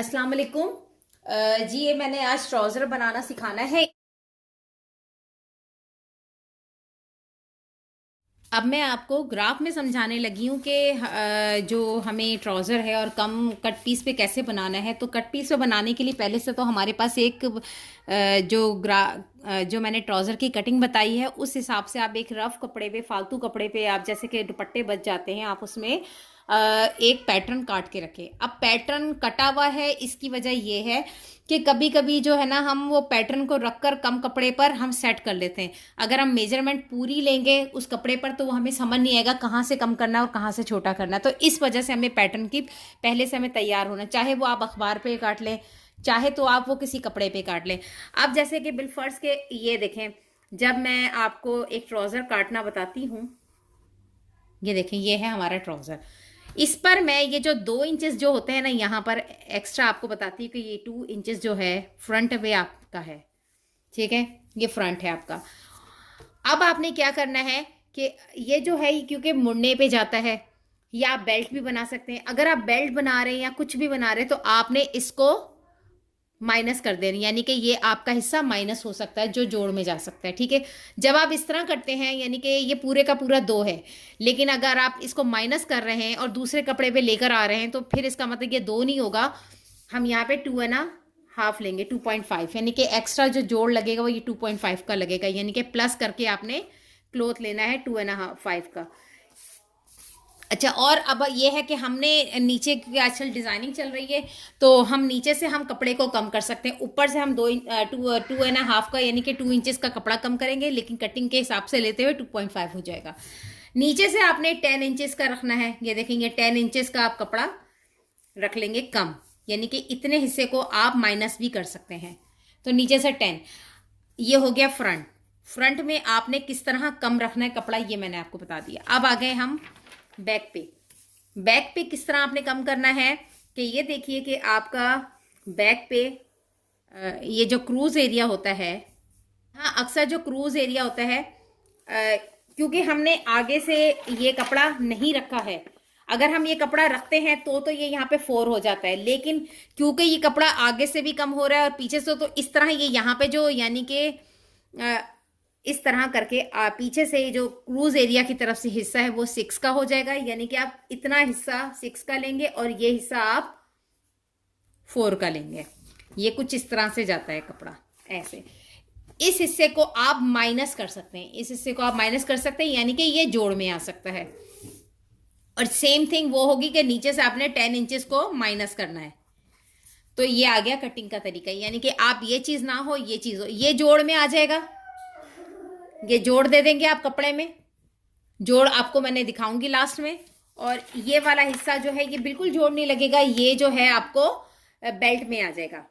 अस्सलाम वालेकुम। जी ये मैंने आज ट्राउज़र बनाना सिखाना है। अब मैं आपको ग्राफ में समझाने लगी हूँ कि जो हमें ट्राउज़र है और कम कट पीस पे कैसे बनाना है। तो कट पीस पे बनाने के लिए पहले से तो हमारे पास एक जो मैंने ट्राउज़र की कटिंग बताई है उस हिसाब से आप एक रफ़ कपड़े पे, फालतू कपड़े पे, आप जैसे कि दुपट्टे बच जाते हैं, आप उसमें एक पैटर्न काट के रखें। अब पैटर्न कटा हुआ है, इसकी वजह ये है कि कभी कभी जो है ना, हम वो पैटर्न को रखकर कम कपड़े पर हम सेट कर लेते हैं। अगर हम मेजरमेंट पूरी लेंगे उस कपड़े पर तो वो हमें समझ नहीं आएगा कहाँ से कम करना है और कहाँ से छोटा करना है। तो इस वजह से हमें पैटर्न की पहले से हमें तैयार होना, चाहे वो आप अखबार पे काट लें, चाहे तो आप वो किसी कपड़े पे काट लें। अब जैसे कि बिलफर्ज के ये देखें, जब मैं आपको एक ट्राउज़र काटना बताती हूँ, ये देखें, ये है हमारा ट्राउज़र। इस पर मैं ये जो 2 इंचेस जो होते हैं ना, यहाँ पर एक्स्ट्रा आपको बताती हूँ कि ये 2 इंचेस जो है फ्रंट वे आपका है, ठीक है, ये फ्रंट है आपका। अब आपने क्या करना है कि ये जो है, क्योंकि मुड़ने पे जाता है, या आप बेल्ट भी बना सकते हैं। अगर आप बेल्ट बना रहे हैं या कुछ भी बना रहे हैं तो आपने इसको माइनस कर देना, यानी कि ये आपका हिस्सा माइनस हो सकता है जो जोड़ में जा सकता है, ठीक है। जब आप इस तरह करते हैं, यानी कि ये पूरे का पूरा 2 है, लेकिन अगर आप इसको माइनस कर रहे हैं और दूसरे कपड़े पे लेकर आ रहे हैं तो फिर इसका मतलब ये 2 नहीं होगा। हम यहाँ पे 2.5 लेंगे, 2.5, यानी कि एक्स्ट्रा जो जोड़ लगेगा वो ये 2.5 का लगेगा, यानी कि प्लस करके आपने क्लोथ लेना है 2.5 का। अच्छा, और अब ये है कि हमने नीचे की आजकल डिज़ाइनिंग चल रही है, तो हम नीचे से हम कपड़े को कम कर सकते हैं। ऊपर से हम 2.5 का, यानी कि 2 इंचेस का कपड़ा कम करेंगे, लेकिन कटिंग के हिसाब से लेते हुए 2.5 हो जाएगा। नीचे से आपने 10 इंचेस का रखना है। ये देखेंगे 10 इंचेस का आप कपड़ा रख लेंगे कम, यानी कि इतने हिस्से को आप माइनस भी कर सकते हैं। तो नीचे से 10, ये हो गया फ्रंट। फ्रंट में आपने किस तरह कम रखना है कपड़ा, ये मैंने आपको बता दिया। अब आ गए हम बैक पे। बैक पे किस तरह आपने कम करना है कि ये देखिए कि आपका बैक पे ये जो क्रूज एरिया होता है, हाँ, अक्सर जो क्रूज एरिया होता है, क्योंकि हमने आगे से ये कपड़ा नहीं रखा है, अगर हम ये कपड़ा रखते हैं तो ये यहाँ पे 4 हो जाता है, लेकिन क्योंकि ये कपड़ा आगे से भी कम हो रहा है और पीछे से, तो इस तरह ये यहाँ पे जो, यानी कि इस तरह करके पीछे से जो क्रूज एरिया की तरफ से हिस्सा है वो 6 का हो जाएगा, यानी कि आप इतना हिस्सा 6 का लेंगे और ये हिस्सा आप 4 का लेंगे। ये कुछ इस तरह से जाता है कपड़ा, ऐसे। इस हिस्से को आप माइनस कर सकते हैं, इस हिस्से को आप माइनस कर सकते हैं, यानी कि ये जोड़ में आ सकता है। और सेम थिंग वो होगी कि नीचे से आपने 10 इंचेस को माइनस करना है। तो ये आ गया कटिंग का तरीका, यानी कि आप ये चीज ना हो, ये चीज हो, ये जोड़ में आ जाएगा। ये जोड़ दे देंगे आप कपड़े में, जोड़ आपको मैंने दिखाऊंगी लास्ट में। और ये वाला हिस्सा जो है ये बिल्कुल जोड़ नहीं लगेगा, ये जो है आपको बेल्ट में आ जाएगा।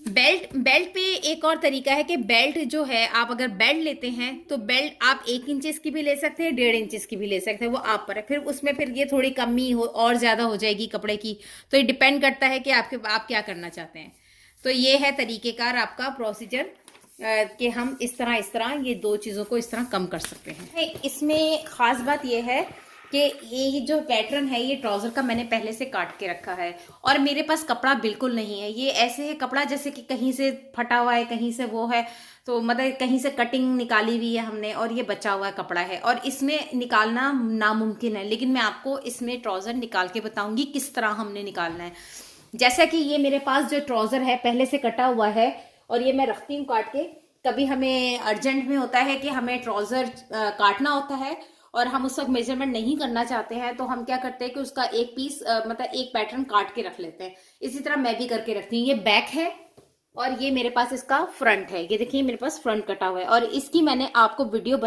बेल्ट बेल्ट पे एक और तरीका है कि बेल्ट जो है, आप अगर बेल्ट लेते हैं तो बेल्ट आप 1 इंचेस की भी ले सकते हैं, 1.5 इंचेस की भी ले सकते हैं, वो आप पर है। फिर उसमें फिर ये थोड़ी कमी हो और ज्यादा हो जाएगी कपड़े की, तो ये डिपेंड करता है कि आप क्या करना चाहते हैं। तो ये है तरीकेकार आपका प्रोसीजर कि हम इस तरह ये 2 चीज़ों को इस तरह कम कर सकते हैं। इसमें ख़ास बात यह है कि ये जो पैटर्न है ये ट्राउज़र का मैंने पहले से काट के रखा है, और मेरे पास कपड़ा बिल्कुल नहीं है। ये ऐसे है कपड़ा जैसे कि कहीं से फटा हुआ है, कहीं से वो है, तो मतलब कहीं से कटिंग निकाली हुई है हमने और ये बचा हुआ कपड़ा है, और इसमें निकालना नामुमकिन है। लेकिन मैं आपको इसमें ट्राउज़र निकाल के बताऊंगी किस तरह हमने निकालना है। जैसा कि ये मेरे पास जो ट्राउज़र है पहले से कटा हुआ है, और ये मैं रखती हूँ काट के। कभी हमें अर्जेंट में होता है कि हमें ट्राउज़र काटना होता है और हम उस वक्त मेजरमेंट नहीं करना चाहते हैं, तो हम क्या करते हैं कि उसका एक पीस मतलब एक पैटर्न काट के रख लेते हैं। इसी तरह मैं भी करके रखती हूँ। ये बैक है और ये मेरे पास इसका फ्रंट है। ये देखिए मेरे पास फ्रंट कटा हुआ है, और इसकी मैंने आपको वीडियो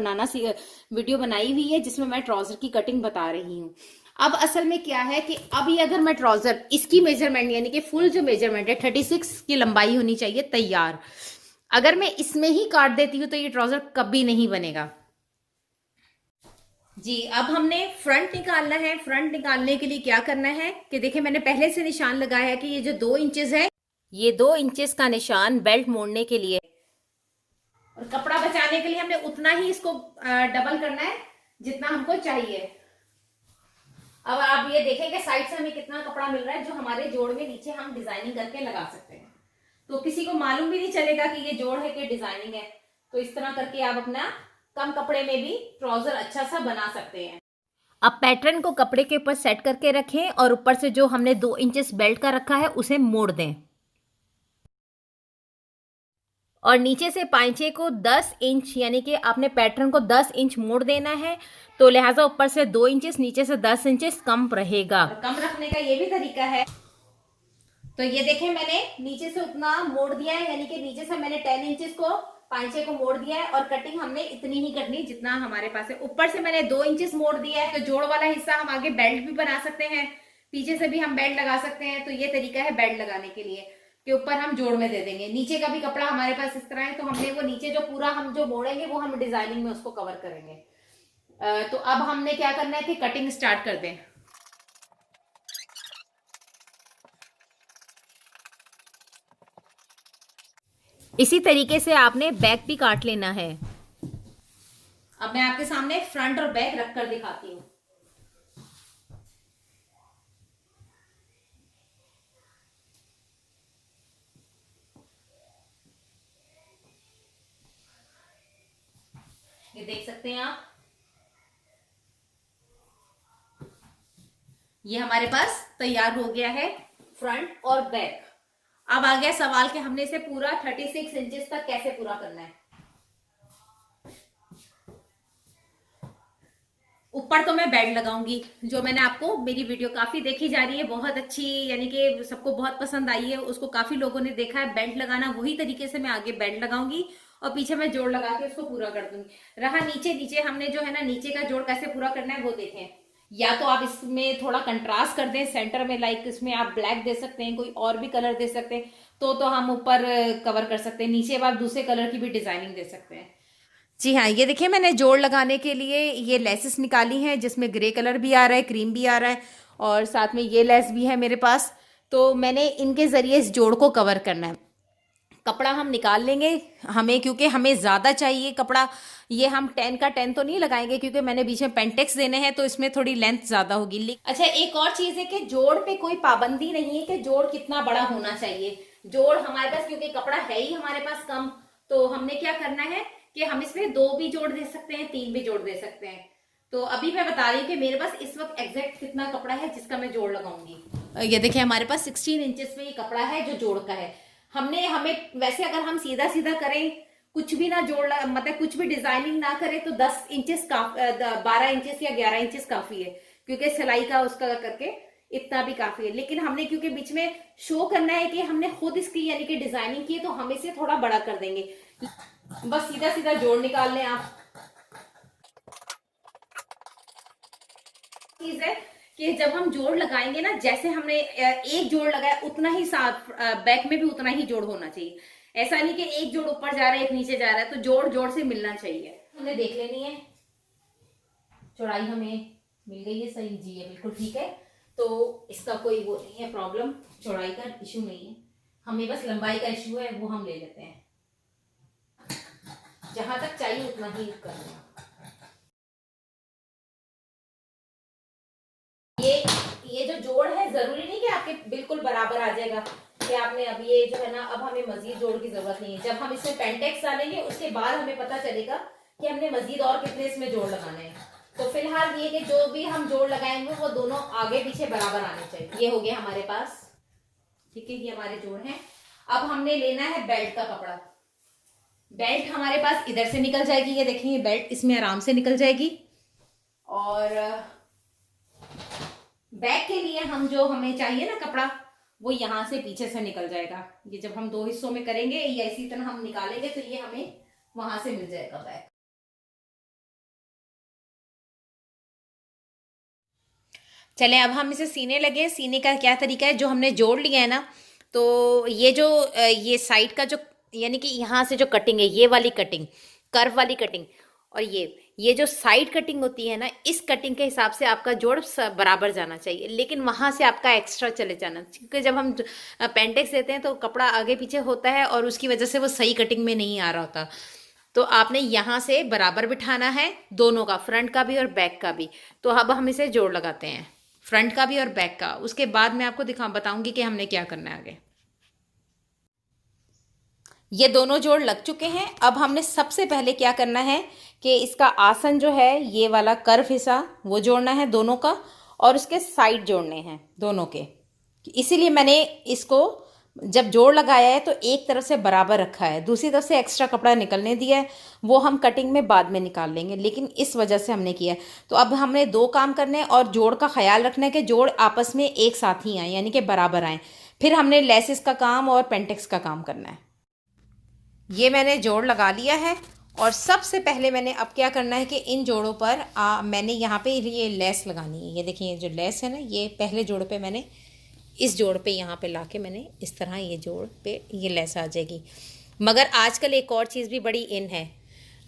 बनाई हुई है जिसमें मैं ट्राउज़र की कटिंग बता रही हूँ। अब असल में क्या है कि अभी अगर मैं ट्राउज़र, इसकी मेजरमेंट यानी कि फुल जो मेजरमेंट है 36 की लंबाई होनी चाहिए तैयार, अगर मैं इसमें ही काट देती हूँ तो ये ट्राउज़र कभी नहीं बनेगा। जी, अब हमने फ्रंट निकालना है। फ्रंट निकालने के लिए क्या करना है कि देखिए मैंने पहले से निशान लगाया है कि ये जो 2 इंचेस है, ये 2 इंचेस का निशान बेल्ट मोड़ने के लिए, और कपड़ा बचाने के लिए हमने उतना ही इसको डबल करना है जितना हमको चाहिए। अब आप ये देखें कि साइड से हमें कितना कपड़ा मिल रहा है जो हमारे जोड़ में नीचे हम डिजाइनिंग करके लगा सकते हैं। तो किसी को मालूम भी नहीं चलेगा कि ये जोड़ है कि डिजाइनिंग है। तो इस तरह करके आप अपना कम कपड़े में भी ट्राउजर अच्छा सा बना सकते हैं। अब पैटर्न को कपड़े के ऊपर सेट करके रखें और ऊपर से जो हमने 2 इंचेस बेल्ट का रखा है उसे मोड़ दें और नीचे से पांचे को 10 इंच यानी कि आपने पैटर्न को 10 इंच मोड़ देना है। तो लिहाजा ऊपर से 2 इंचेस नीचे से 10 इंचेस कम रहेगा। कम रखने का ये भी तरीका है। तो ये देखें मैंने नीचे से उतना मोड़ दिया है, यानी कि नीचे से मैंने 10 इंचेस को पांचे को मोड़ दिया है और कटिंग हमने इतनी ही करनी जितना हमारे पास है। ऊपर से मैंने 2 इंचेस मोड़ दिया है। तो जोड़ वाला हिस्सा हम आगे बेल्ट भी बना सकते हैं, पीछे से भी हम बेल्ट लगा सकते हैं। तो ये तरीका है बेल्ट लगाने के लिए कि ऊपर हम जोड़ में दे देंगे। नीचे का भी कपड़ा हमारे पास इस तरह है, तो हमने वो नीचे जो पूरा हम जो मोड़ेंगे वो हम डिजाइनिंग में उसको कवर करेंगे। तो अब हमने क्या करना है कि कटिंग स्टार्ट कर दें। इसी तरीके से आपने बैक भी काट लेना है। अब मैं आपके सामने फ्रंट और बैक रख कर दिखाती हूँ। ये देख सकते हैं आप, ये हमारे पास तैयार हो गया है फ्रंट और बैक। अब आ गया सवाल कि हमने इसे पूरा 36 इंचेस तक कैसे पूरा करना है। ऊपर तो मैं बेल्ट लगाऊंगी, जो मैंने आपको, मेरी वीडियो काफी देखी जा रही है, बहुत अच्छी, यानी कि सबको बहुत पसंद आई है, उसको काफी लोगों ने देखा है बेल्ट लगाना। वही तरीके से मैं आगे बेल्ट लगाऊंगी और पीछे मैं जोड़ लगा के उसको पूरा कर दूंगी। रहा नीचे, नीचे हमने जो है ना नीचे का जोड़ कैसे पूरा करना है वो देखें। या तो आप इसमें थोड़ा कंट्रास्ट कर दें सेंटर में, लाइक इसमें आप ब्लैक दे सकते हैं, कोई और भी कलर दे सकते हैं। तो हम ऊपर कवर कर सकते हैं, नीचे आप दूसरे कलर की भी डिजाइनिंग दे सकते हैं। जी हाँ, ये देखिए मैंने जोड़ लगाने के लिए ये लेसेस निकाली हैं, जिसमें ग्रे कलर भी आ रहा है, क्रीम भी आ रहा है और साथ में ये लेस भी है मेरे पास। तो मैंने इनके ज़रिए इस जोड़ को कवर करना है। कपड़ा हम निकाल लेंगे हमें, क्योंकि हमें ज़्यादा चाहिए कपड़ा। ये हम 10 का 10 तो नहीं लगाएंगे क्योंकि मैंने बीच में पेंटेक्स देने हैं, तो इसमें थोड़ी लेंथ ज़्यादा होगी। अच्छा, एक और चीज़ है कि जोड़ पे कोई पाबंदी नहीं है कि जोड़ कितना बड़ा होना चाहिए। जोड़ हमारे पास, क्योंकि कपड़ा है ही हमारे पास कम, तो हमने क्या करना है कि हम इसमें 2 भी जोड़ दे सकते हैं, 3 भी जोड़ दे सकते हैं। तो अभी मैं बता रही हूँ कि मेरे पास इस वक्त एग्जैक्ट कितना कपड़ा है जिसका मैं जोड़ लगाऊंगी। ये देखिए हमारे पास 16 इंचेस में ये कपड़ा है जो जोड़ का है। हमें वैसे अगर हम सीधा सीधा करें, कुछ भी ना जोड़, मतलब कुछ भी डिजाइनिंग ना करें, तो 10 इंचेस 12 इंचेस या 11 इंचेस काफी है, क्योंकि सिलाई का उसका करके इतना भी काफी है। लेकिन हमने क्योंकि बीच में शो करना है कि हमने खुद इसकी यानी कि डिजाइनिंग की है, तो हम इसे थोड़ा बड़ा कर देंगे। बस सीधा सीधा जोड़ निकाल लें आप। चीज है कि जब हम जोड़ लगाएंगे ना, जैसे हमने एक जोड़ लगाया उतना ही साथ बैक में भी उतना ही जोड़ होना चाहिए। ऐसा नहीं कि एक जोड़ ऊपर जा रहा है एक नीचे जा रहा है, तो जोड़ जोड़ से मिलना चाहिए। हमने देख लेनी है चौड़ाई, हमें मिल गई है, सही जी है, बिल्कुल ठीक है। तो इसका कोई वो नहीं है प्रॉब्लम, चौड़ाई का इशू नहीं है, हमें बस लंबाई का इशू है, वो हम ले लेते हैं। जहां तक चाहिए उतना ही करना। ये जो जोड़ है, जरूरी नहीं कि आपके बिल्कुल बराबर आ जाएगा कि आपने अब ये जो है ना, अब हमें मजीद जोड़ की जरूरत नहीं है। जब हम इसमें पेंटेक्स डालेंगे उसके बाद हमें पता चलेगा कि हमने मजीद और कितने इसमें जोड़ लगाने हैं। तो फिलहाल ये कि जो भी हम जोड़ लगाएंगे वो दोनों आगे पीछे बराबर आने चाहिए। ये हो गया हमारे पास, ठीक है, ये हमारे जोड़ हैं। अब हमने लेना है बेल्ट का कपड़ा। बेल्ट हमारे पास इधर से निकल जाएगी, ये देखिए बेल्ट इसमें आराम से निकल जाएगी। और बैक के लिए हम जो हमें चाहिए ना कपड़ा, वो यहां से पीछे से निकल जाएगा। ये जब हम 2 हिस्सों में करेंगे या इसी तरह हम निकालेंगे तो ये हमें वहां से मिल जाएगा बैक। चले अब हम इसे सीने लगे। सीने का क्या तरीका है, जो हमने जोड़ लिया है ना, तो ये जो ये साइड का जो, यानी कि यहाँ से जो कटिंग है, ये वाली कटिंग, कर्व वाली कटिंग, और ये जो साइड कटिंग होती है ना, इस कटिंग के हिसाब से आपका जोड़ बराबर जाना चाहिए, लेकिन वहाँ से आपका एक्स्ट्रा चले जाना, क्योंकि जब हम पेंटेक्स देते हैं तो कपड़ा आगे पीछे होता है और उसकी वजह से वो सही कटिंग में नहीं आ रहा होता। तो आपने यहाँ से बराबर बिठाना है, दोनों का, फ्रंट का भी और बैक का भी। तो अब हम इसे जोड़ लगाते हैं। फ्रंट का भी और बैक का। उसके बाद मैं आपको बताऊंगी कि हमने क्या करना है आगे। ये दोनों जोड़ लग चुके हैं। अब हमने सबसे पहले क्या करना है कि इसका आसन जो है, ये वाला कर्व हिस्सा वो जोड़ना है दोनों का, और उसके साइड जोड़ने हैं दोनों के। इसीलिए मैंने इसको जब जोड़ लगाया है तो एक तरफ से बराबर रखा है, दूसरी तरफ से एक्स्ट्रा कपड़ा निकलने दिया है, वो हम कटिंग में बाद में निकाल लेंगे, लेकिन इस वजह से हमने किया है। तो अब हमने दो काम करने हैं और जोड़ का ख्याल रखना है कि जोड़ आपस में एक साथ ही आए, यानी कि बराबर आए। फिर हमने लेसिस का काम और पेंटेक्स का काम करना है। ये मैंने जोड़ लगा लिया है और सबसे पहले मैंने अब क्या करना है कि इन जोड़ों पर मैंने यहाँ पे ये लेस लगानी है। ये देखिए, ये जो लेस है ना, ये पहले जोड़ पे मैंने इस जोड़ पे यहाँ पे लाके मैंने इस तरह ये जोड़ पे ये लेस आ जाएगी। मगर आजकल एक और चीज़ भी बड़ी इन है,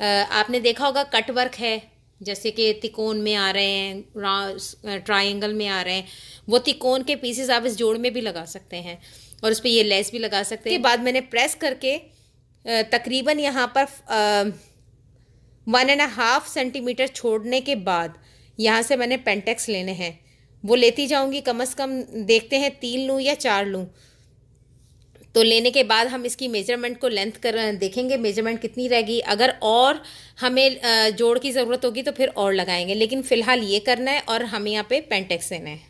आपने देखा होगा कट वर्क है, जैसे कि तिकोन में आ रहे हैं, ट्रायंगल में आ रहे हैं, वो तिकोन के पीसेस आप इस जोड़ में भी लगा सकते हैं और उस पर ये लेस भी लगा सकते हैं। उसके बाद मैंने प्रेस करके तकरीबन यहाँ पर 1.5 सेंटीमीटर छोड़ने के बाद यहाँ से मैंने पेंटेक्स लेने हैं, वो लेती जाऊँगी। कम से कम देखते हैं 3 लूँ या 4 लूँ। तो लेने के बाद हम इसकी मेजरमेंट को लेंथ कर देखेंगे, मेजरमेंट कितनी रहेगी। अगर और हमें जोड़ की ज़रूरत होगी तो फिर और लगाएंगे, लेकिन फ़िलहाल ये करना है और हमें यहाँ पे पेंटेक्स लेना है।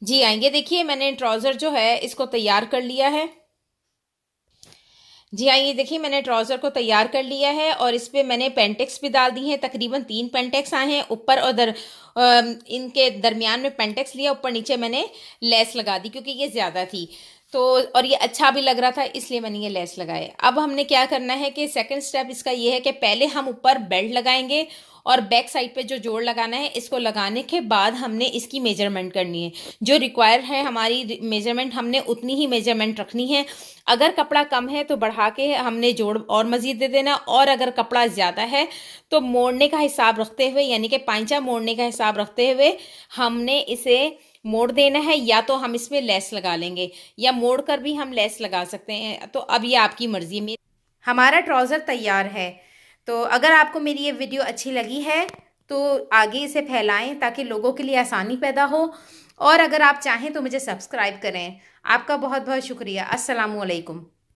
जी आएंगे, देखिए मैंने ट्राउज़र जो है इसको तैयार कर लिया है। जी हाँ, ये देखिए मैंने ट्राउज़र को तैयार कर लिया है और इस पर मैंने पेंटेक्स भी डाल दी हैं। तकरीबन 3 पेंटेक्स आए हैं ऊपर और इनके दरमियान में पेंटेक्स लिया, ऊपर नीचे मैंने लेस लगा दी क्योंकि ये ज़्यादा थी तो, और ये अच्छा भी लग रहा था इसलिए मैंने ये लेस लगाए। अब हमने क्या करना है कि सेकंड स्टेप इसका ये है कि पहले हम ऊपर बेल्ट लगाएंगे और बैक साइड पे जो जोड़ लगाना है, इसको लगाने के बाद हमने इसकी मेजरमेंट करनी है। जो रिक्वायर है हमारी मेजरमेंट, हमने उतनी ही मेजरमेंट रखनी है। अगर कपड़ा कम है तो बढ़ा के हमने जोड़ और मज़ीद दे देना, और अगर कपड़ा ज़्यादा है तो मोड़ने का हिसाब रखते हुए, यानी कि पांचा मोड़ने का हिसाब रखते हुए हमने इसे मोड़ देना है, या तो हम इसमें लेस लगा लेंगे या मोड़ कर भी हम लेस लगा सकते हैं। तो अब ये आपकी मर्ज़ी में। हमारा ट्राउज़र तैयार है। तो अगर आपको मेरी ये वीडियो अच्छी लगी है तो आगे इसे फैलाएं ताकि लोगों के लिए आसानी पैदा हो, और अगर आप चाहें तो मुझे सब्सक्राइब करें। आपका बहुत बहुत शुक्रिया। अस्सलामु अलैकुम।